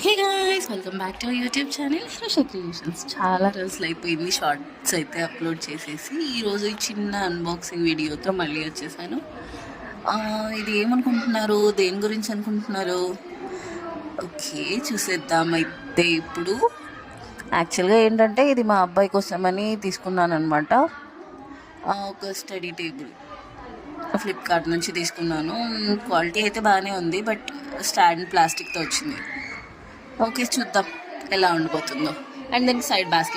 Hey guys, welcome back to YouTube channel Hrusha creations. చాలా రోజులు అయిపోయింది షార్ట్స్ అయితే అప్లోడ్ చేసేసి. ఈరోజు ఈ చిన్న అన్బాక్సింగ్ వీడియోతో మళ్ళీ వచ్చేసాను. ఇది ఏమనుకుంటున్నారు, దేని గురించి అనుకుంటున్నారు? ఓకే, చూసేద్దాం అయితే. ఇప్పుడు యాక్చువల్గా ఏంటంటే ఇది మా అబ్బాయి కోసమని తీసుకున్నాను అనమాట. ఒక స్టడీ టేబుల్ ఫ్లిప్కార్ట్ నుంచి తీసుకున్నాను. క్వాలిటీ అయితే బాగానే ఉంది, బట్ స్టాండ్ ప్లాస్టిక్తో వచ్చింది. ఓకే, చూద్దాం ఎలా ఉండిపోతుందో. And then side basket